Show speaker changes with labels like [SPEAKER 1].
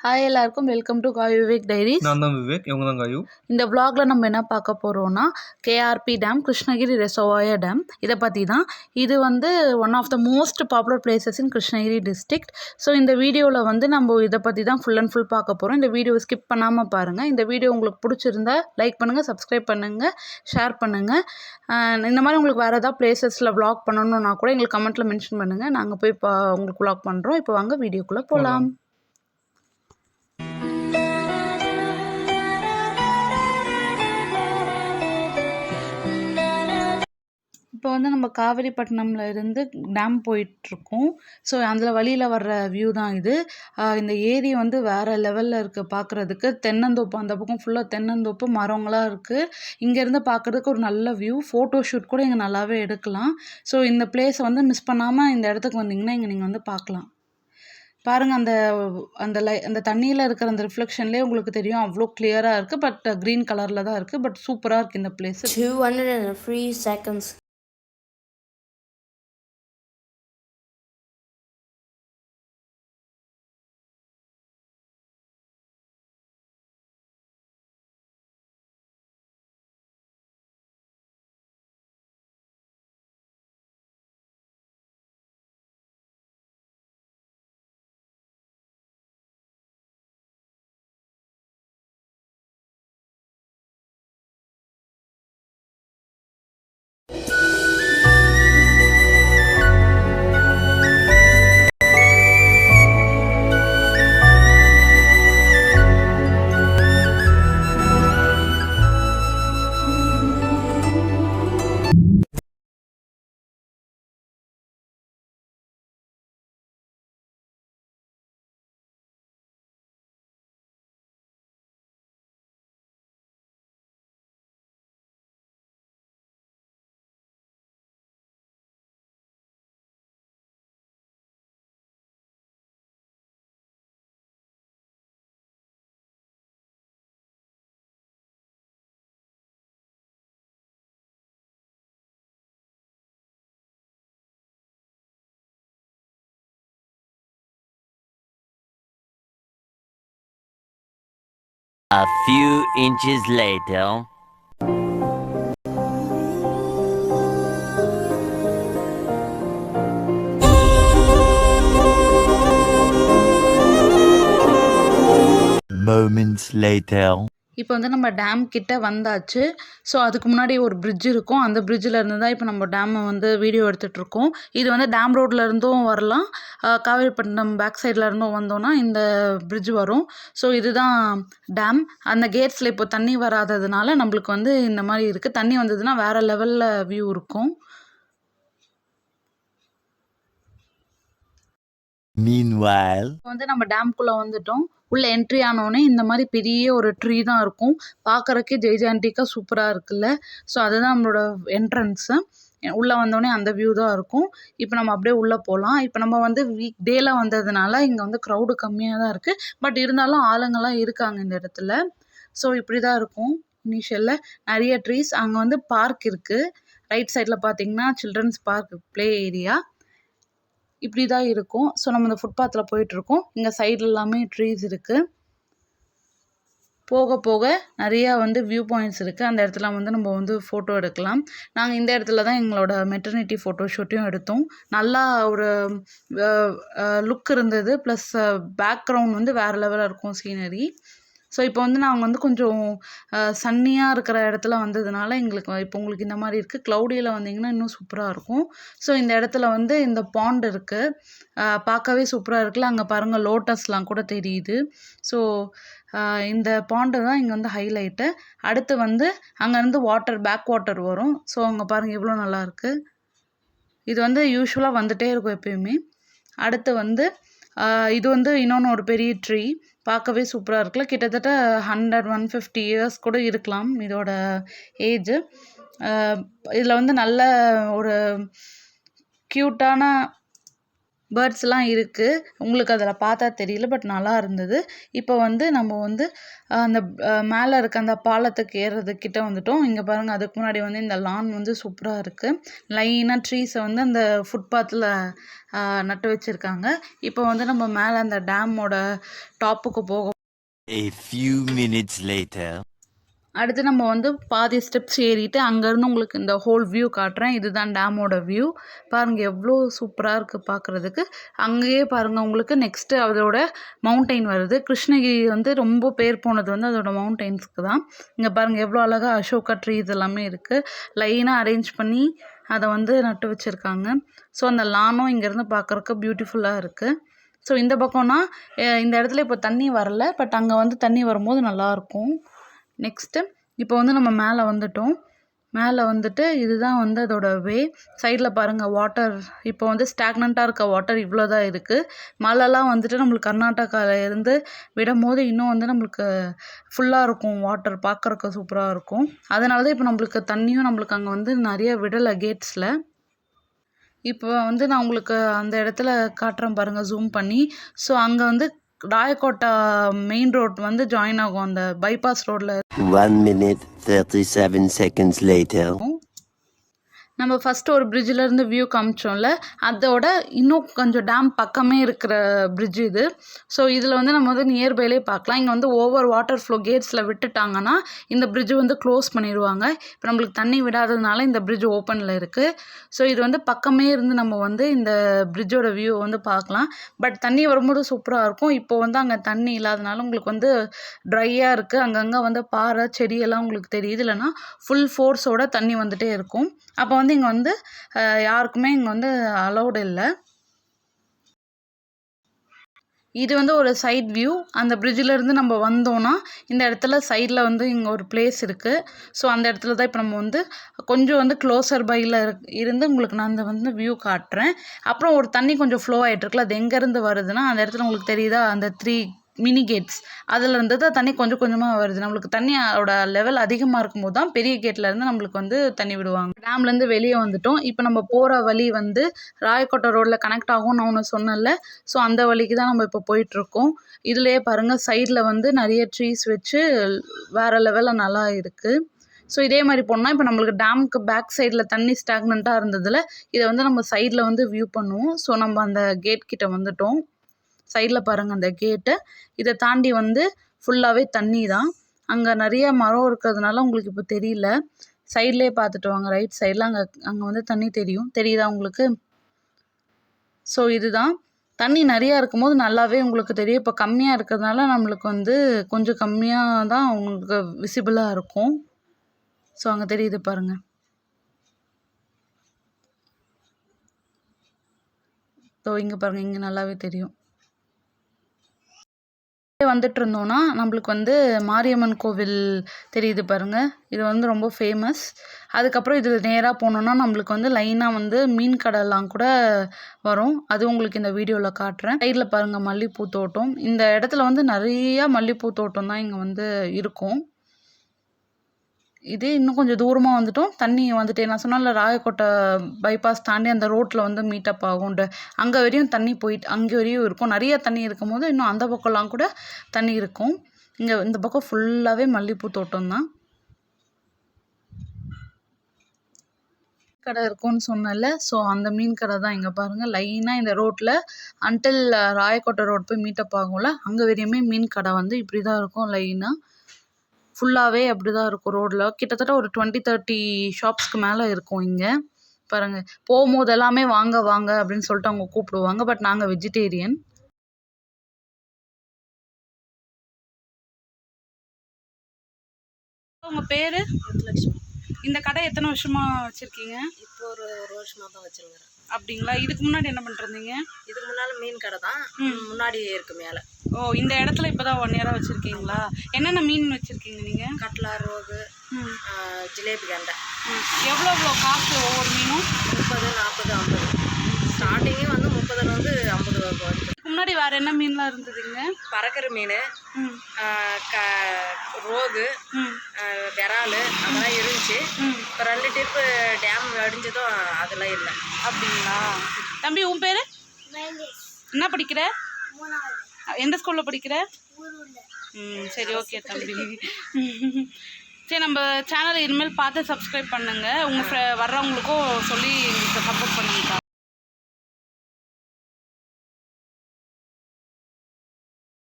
[SPEAKER 1] Hi எல்லாருக்கும் welcome to காய் Vivek diaries.
[SPEAKER 2] நான் தான் விவேக், இவங்க தான் காயு.
[SPEAKER 1] இந்த vlogல நம்ம என்ன பார்க்க போகிறோம்னா KRP dam, Krishnagiri reservoir dam, இதை பற்றி தான். இது வந்து one of the most popular places in Krishnagiri district. So இந்த வீடியோவில் வந்து நம்ம இதை பற்றி தான் ஃபுல் அண்ட் ஃபுல் பார்க்க போகிறோம். இந்த வீடியோவை ஸ்கிப் பண்ணாமல் பாருங்கள். இந்த வீடியோ உங்களுக்கு பிடிச்சிருந்தா லைக் பண்ணுங்கள், சப்ஸ்கிரைப் பண்ணுங்கள், ஷேர் பண்ணுங்கள். இந்த மாதிரி உங்களுக்கு வேறு ஏதாவது பிளேசஸில் vlog பண்ணணுன்னா கூட எங்களுக்கு கமெண்ட்டில் மென்ஷன் பண்ணுங்கள். நாங்கள் போய் உங்களுக்கு vlog பண்ணுறோம். இப்போ வாங்க வீடியோக்குள்ளே போகலாம். இப்போ வந்து நம்ம காவேரிப்பட்டினம்ல இருந்து டேம் போயிட்டுருக்கோம். ஸோ அதில் வழியில் வர்ற வியூ தான் இது. இந்த ஏரி வந்து வேறு லெவலில் இருக்குது பார்க்குறதுக்கு. தென்னந்தோப்பு, அந்த பக்கம் ஃபுல்லாக தென்னந்தோப்பு, மரங்களாக இருக்குது. இங்கேருந்து பார்க்குறதுக்கு ஒரு நல்ல வியூ. ஃபோட்டோ ஷூட் கூட இங்கே நல்லாவே எடுக்கலாம். ஸோ இந்த பிளேஸை வந்து மிஸ் பண்ணாமல் இந்த இடத்துக்கு வந்தீங்கன்னா இங்கே நீங்கள் வந்து பார்க்கலாம். பாருங்கள், அந்த அந்த அந்த தண்ணியில் இருக்கிற அந்த ரிஃப்ளெக்ஷன்லேயே உங்களுக்கு தெரியும், அவ்வளோ கிளியராக இருக்குது. பட் க்ரீன் கலரில் தான் இருக்குது. பட் சூப்பராக இருக்குது இந்த place.
[SPEAKER 3] 203 seconds.
[SPEAKER 4] A few inches later. Moments later.
[SPEAKER 1] இப்போ வந்து நம்ம டேம் கிட்ட வந்தாச்சு. ஸோ அதுக்கு முன்னாடி ஒரு பிரிட்ஜ் இருக்கும். அந்த பிரிட்ஜில் இருந்து தான் இப்போ நம்ம டேமை வந்து வீடியோ எடுத்துகிட்ருக்கோம். இது வந்து டேம் ரோட்டில் இருந்தும் வரலாம், காவேரிப்பட்டினம் பேக் சைடில் இருந்தும் வந்தோன்னா இந்த பிரிட்ஜ் வரும். ஸோ இதுதான் டேம். அந்த கேட்ஸில் இப்போ தண்ணி வராததுனால நம்மளுக்கு வந்து இந்த மாதிரி இருக்குது. தண்ணி வந்ததுன்னா வேறு லெவலில் வியூ இருக்கும்.
[SPEAKER 4] Meanwhile,
[SPEAKER 1] இப்போ வந்து நம்ம டேம்குள்ளே வந்துட்டோம். உள்ளே என்ட்ரி ஆனோடனே இந்த மாதிரி பெரிய ஒரு ட்ரீ தான் இருக்கும். பார்க்குறக்கே ஜெய்ஜாண்டிக்காக சூப்பராக இருக்குல்ல. ஸோ அதுதான் நம்மளோட என்ட்ரன்ஸு. உள்ளே வந்தோடனே அந்த வியூ தான் இருக்கும். இப்போ நம்ம அப்படியே உள்ளே போகலாம். இப்போ நம்ம வந்து வீக் டேயில் வந்ததுனால இங்கே வந்து க்ரௌடு கம்மியாக தான் இருக்குது. பட் இருந்தாலும் ஆளுங்கள்லாம் இருக்காங்க இந்த இடத்துல. ஸோ இப்படி தான் இருக்கும். இனிஷியலில் நிறைய ட்ரீஸ். அங்கே வந்து பார்க் இருக்குது. ரைட் சைடில் பார்த்தீங்கன்னா சில்ட்ரன்ஸ் பார்க், ப்ளே ஏரியா இப்படி தான் இருக்கும். ஸோ நம்ம இந்த ஃபுட்பாத்தில் போயிட்டுருக்கோம். இங்கே சைடில் எல்லாமே ட்ரீஸ் இருக்குது. போக போக நிறையா வந்து வியூ பாயிண்ட்ஸ் இருக்குது. அந்த இடத்துல வந்து நம்ம வந்து ஃபோட்டோ எடுக்கலாம். நாங்கள் இந்த இடத்துல தான் எங்களோட மெட்டர்னிட்டி ஃபோட்டோ ஷூட்டையும் எடுத்தோம். நல்லா ஒரு லுக் இருந்தது. ப்ளஸ் பேக்ரவுண்ட் வந்து வேறு லெவலில் இருக்கும் சீனரி. ஸோ இப்போ வந்து நாங்கள் வந்து கொஞ்சம் சன்னியாக இருக்கிற இடத்துல வந்ததுனால எங்களுக்கு இப்போ உங்களுக்கு இந்த மாதிரி இருக்குது. க்ளவுடியில் வந்தீங்கன்னா இன்னும் சூப்பராக இருக்கும். ஸோ இந்த இடத்துல வந்து இந்த பாண்ட் இருக்குது. பார்க்கவே சூப்பராக இருக்குல்ல. அங்கே பாருங்கள், லோட்டஸ்லாம் கூட தெரியுது. ஸோ இந்த பாண்டு தான் இங்கே வந்து ஹைலைட்டு. அடுத்து வந்து அங்கேருந்து பேக் வாட்டர் வரும். ஸோ அங்கே பாருங்கள் எவ்வளோ நல்லாயிருக்கு. இது வந்து யூஸ்வலாக வந்துகிட்டே இருக்கும் எப்பயுமே. அடுத்து வந்து இது வந்து இன்னொன்று ஒரு பெரிய ட்ரீ. பார்க்கவே சூப்பராக இருக்குல்ல. கிட்டத்தட்ட 150 இயர்ஸ் கூட இருக்கலாம் இதோட ஏஜு. இதில் வந்து நல்ல ஒரு க்யூட்டான பேர்ட்ஸ்லாம் இருக்குது. உங்களுக்கு அதில் பார்த்தா தெரியல, பட் நல்லா இருந்தது. இப்போ வந்து நம்ம வந்து அந்த மேலே இருக்க அந்த பாலத்துக்கு ஏறுறதுக்கிட்ட வந்துட்டோம். இங்கே பாருங்கள், அதுக்கு முன்னாடி வந்து இந்த லான் வந்து சூப்பராக இருக்குது. லைனாக ட்ரீஸை வந்து அந்த ஃபுட்பாத்தில் நட்டு வச்சுருக்காங்க. இப்போ வந்து நம்ம மேலே அந்த டேமோட டாப்புக்கு போக
[SPEAKER 4] A few minutes later.
[SPEAKER 1] அடுத்து நம்ம வந்து பாதி ஸ்டெப்ஸ் ஏறிட்டு அங்கேருந்து உங்களுக்கு இந்த ஹோல் வியூ காட்டுறேன். இதுதான் டேமோட வியூ. பாருங்கள் எவ்வளோ சூப்பராக இருக்குது பார்க்குறதுக்கு. அங்கேயே பாருங்கள் உங்களுக்கு நெக்ஸ்ட்டு அதோட மவுண்டெயின் வருது. கிருஷ்ணகிரி வந்து ரொம்ப பேர் போனது வந்து அதோட மவுண்டெயின்ஸ்க்கு தான். இங்கே பாருங்கள் எவ்வளோ அழகாக அசோகா ட்ரீ இதெல்லாமே இருக்குது. லைனாக அரேஞ்ச் பண்ணி அதை வந்து நட்டு வச்சுருக்காங்க. ஸோ அந்த லானும் இங்கேருந்து பார்க்குறக்கு பியூட்டிஃபுல்லாக இருக்குது. ஸோ இந்த பக்கம்னா இந்த இடத்துல இப்போ தண்ணி வரல, பட் அங்கே வந்து தண்ணி வரும்போது நல்லாயிருக்கும். நெக்ஸ்ட்டு இப்போ வந்து நம்ம மேலே வந்துட்டோம். மேலே வந்துட்டு இதுதான் வந்து அதோட வே. சைடில் பாருங்கள் வாட்டர் இப்போ வந்து ஸ்டாக்னண்ட்டாக இருக்க வாட்டர் இவ்வளோ தான் இருக்குது. மழைலாம் வந்துட்டு நம்மளுக்கு கர்நாடகாவில் இருந்து விடும்போது இன்னும் வந்து நம்மளுக்கு ஃபுல்லாக இருக்கும் வாட்டர், பார்க்குறக்கு சூப்பராக இருக்கும். அதனால தான் இப்போ நம்மளுக்கு தண்ணியும் நம்மளுக்கு அங்கே வந்து நிறைய விடலை கேட்ஸில். இப்போ வந்து நான் உங்களுக்கு அந்த இடத்துல காட்டுறேன் பாருங்கள் ஜூம் பண்ணி. ஸோ அங்கே வந்து ராயக்கோட்டா மெயின் ரோட் வந்து ஜாயின் ஆகும் அந்த பைபாஸ் ரோட்டில்.
[SPEAKER 4] 1 minute 37 seconds later.
[SPEAKER 1] நம்ம ஃபஸ்ட்டு ஒரு பிரிட்ஜிலேருந்து வியூ காமிச்சோம்ல, அதோட இன்னும் கொஞ்சம் டேம் பக்கமே இருக்கிற பிரிட்ஜ் இது. ஸோ இதில் வந்து நம்ம வந்து நியர்பைலே பார்க்கலாம். இங்கே வந்து ஓவர் வாட்டர் ஃப்ளோ கேட்ஸில் விட்டுட்டாங்கன்னா இந்த பிரிட்ஜ் வந்து க்ளோஸ் பண்ணிடுவாங்க. இப்போ நம்மளுக்கு தண்ணி விடாததுனால இந்த பிரிட்ஜ் ஓப்பனில் இருக்குது. ஸோ இது வந்து பக்கமே இருந்து நம்ம வந்து இந்த பிரிட்ஜோட வியூ வந்து பார்க்கலாம். பட் தண்ணி வரும்போது சூப்பராக இருக்கும். இப்போ வந்து அங்கே தண்ணி இல்லாதனால உங்களுக்கு வந்து ட்ரையாக இருக்குது. அங்கங்கே வந்து பாறை செடியெல்லாம் உங்களுக்கு தெரியுது. இல்லைன்னா ஃபுல் ஃபோர்ஸோட தண்ணி வந்துகிட்டே இருக்கும். அப்போ வந்து இங்கே வந்து யாருக்குமே இங்கே வந்து அலௌடு இல்லை. இது வந்து ஒரு சைட் வியூ. அந்த பிரிட்ஜிலேருந்து நம்ம வந்தோன்னா இந்த இடத்துல சைடில் வந்து இங்கே ஒரு பிளேஸ் இருக்குது. ஸோ அந்த இடத்துல தான் இப்போ நம்ம வந்து கொஞ்சம் வந்து க்ளோசர் பையில் இருந்து உங்களுக்கு நான் அந்த வந்து வியூ காட்டுறேன். அப்புறம் ஒரு தண்ணி கொஞ்சம் ஃப்ளோ ஆகிட்டுருக்குல, அது எங்கேருந்து வருதுன்னா அந்த இடத்துல உங்களுக்கு தெரியுதா அந்த 3 மினி கேட்ஸ், அதில் இருந்து தான் தண்ணி கொஞ்சம் கொஞ்சமாக வருது. நம்மளுக்கு தண்ணியோட லெவல் அதிகமாக இருக்கும்போது தான் பெரிய கேட்லேருந்து நம்மளுக்கு வந்து தண்ணி விடுவாங்க. டேம்லேருந்து வெளியே வந்துட்டோம். இப்போ நம்ம போகிற வழி வந்து ராயக்கோட்டை ரோட்டில் கனெக்ட் ஆகும் நான் ஒன்று சொன்னேன்ல. ஸோ அந்த வழிக்கு தான் நம்ம இப்போ போயிட்டுருக்கோம். இதுலேயே பாருங்கள் சைடில் வந்து நிறைய ட்ரீஸ் வச்சு வேறு லெவலில் நல்லா இருக்குது. ஸோ இதே மாதிரி போனோம்னா இப்போ நம்மளுக்கு டேமுக்கு பேக் சைடில் தண்ணி ஸ்டாக்னண்ட்டாக இருந்ததில் இதை வந்து நம்ம சைடில் வந்து வியூ பண்ணுவோம். ஸோ நம்ம அந்த கேட் கிட்ட வந்துட்டோம். சைடில் பாருங்கள் அந்த கேட்டு. இதை தாண்டி வந்து ஃபுல்லாகவே தண்ணி தான். அங்கே நிறைய மரம் இருக்கிறதுனால உங்களுக்கு இப்போ தெரியல. சைட்லேயே பார்த்துட்டு வாங்க, ரைட் சைடில் அங்கே வந்து தண்ணி தெரியுதா உங்களுக்கு? ஸோ இதுதான் தண்ணி நிறையா இருக்கும்போது நல்லாவே உங்களுக்கு தெரியும். இப்போ கம்மியாக இருக்கிறதுனால நம்மளுக்கு வந்து கொஞ்சம் கம்மியாக தான் உங்களுக்கு விசிபிளாக இருக்கும். ஸோ அங்கே தெரியுது பாருங்கள். ஸோ இங்கே பாருங்கள், இங்கே நல்லாவே தெரியும். வந்துட்டு இருந்தோன்னா நம்மளுக்கு வந்து மாரியம்மன் கோவில் தெரியுது பாருங்கள். இது வந்து ரொம்ப ஃபேமஸ். அதுக்கப்புறம் இதில் நேராக போனோன்னா நம்மளுக்கு வந்து லைனாக வந்து மீன் கடைலாம் கூட வரும். அது உங்களுக்கு இந்த வீடியோவில் காட்டுறேன். சைடில் பாருங்கள் மல்லிகைப்பூ தோட்டம். இந்த இடத்துல வந்து நிறையா மல்லிகைப்பூ தோட்டம் தான் இங்கே வந்து இருக்கும். இதே இன்னும் கொஞ்சம் தூரமாக வந்துட்டோம். தண்ணி வந்துட்டு நான் சொன்னால ராயக்கோட்டை பைபாஸ் தாண்டி அந்த ரோட்டில் வந்து மீட்டப் ஆகும்ண்டு அங்கே வரையும் தண்ணி போயிட்டு அங்கே வரையும் இருக்கும். நிறைய தண்ணி இருக்கும் போது இன்னும் அந்த பக்கம்லாம் கூட தண்ணி இருக்கும். இங்கே இந்த பக்கம் ஃபுல்லாகவே மல்லிகைப்பூ தோட்டம் தான். கடை இருக்கும்னு சொன்னல. ஸோ அந்த மீன் கடை தான் இங்கே பாருங்கள். லைனாக இந்த ரோட்டில் அன்டில் ராயக்கோட்டை ரோட் போய் மீட்டப் ஆகும்ல, அங்கே வரையுமே மீன் கடை வந்து இப்படி தான் இருக்கும். லைனாக ஃபுல்லாகவே அப்படி தான் இருக்கும். ரோடில் கிட்டத்தட்ட ஒரு 20-30 ஷாப்ஸ்க்கு மேலே இருக்கும். இங்கே பாருங்கள், போகும்போது எல்லாமே வாங்க வாங்க அப்படின்னு சொல்லிட்டு அவங்க கூப்பிடுவாங்க. பட் நாங்கள் வெஜிடேரியன். உங்கள் பேர்?
[SPEAKER 2] லட்சுமி.
[SPEAKER 1] இந்த கடை எத்தனை வருஷமாக வச்சுருக்கீங்க?
[SPEAKER 2] இப்போ ஒரு வருஷமாக தான் வச்சுருக்கிறேன்.
[SPEAKER 1] அப்படிங்களா? இதுக்கு முன்னாடி என்ன பண்ணிருந்தீங்க?
[SPEAKER 2] இதுக்கு முன்னால் மீன் கடை தான். முன்னாடி இருக்கு மேலே.
[SPEAKER 1] ஓ, இந்த இடத்துல இப்போ தான் 1 இயராக வச்சுருக்கீங்களா? என்னென்ன மீன் வச்சுருக்கீங்க நீங்கள்?
[SPEAKER 2] கட்லா, ரோகு, ஜிலேபி கண்டை.
[SPEAKER 1] எவ்வளோ காசு ஒவ்வொரு மீனும்?
[SPEAKER 2] 30, 40, 50. ஸ்டார்டிங்கே வந்து 30 50 வருது.
[SPEAKER 1] இதுக்கு முன்னாடி வேறு என்ன மீன்லாம் இருந்ததுங்க?
[SPEAKER 2] பறக்கிற மீன், ரோகு, விரால் அதெல்லாம் இருந்துச்சு. இப்போ 2 டிப்பு டேம் அடிஞ்சதும் அதெல்லாம் இல்லை.
[SPEAKER 1] அப்படிங்களா? தம்பி உன் பேர்? என்ன படிக்கிற? எந்த ஸ்கூலில் படிக்கிற? சரி ஓகே தம்பி. சரி நம்ம சேனலை இனிமேல் பார்த்து சப்ஸ்கிரைப் பண்ணுங்கள். உங்கள் வர்றவங்களுக்கும் சொல்லி எங்களுக்கு சப்போர்ட் பண்ணுங்கக்கா.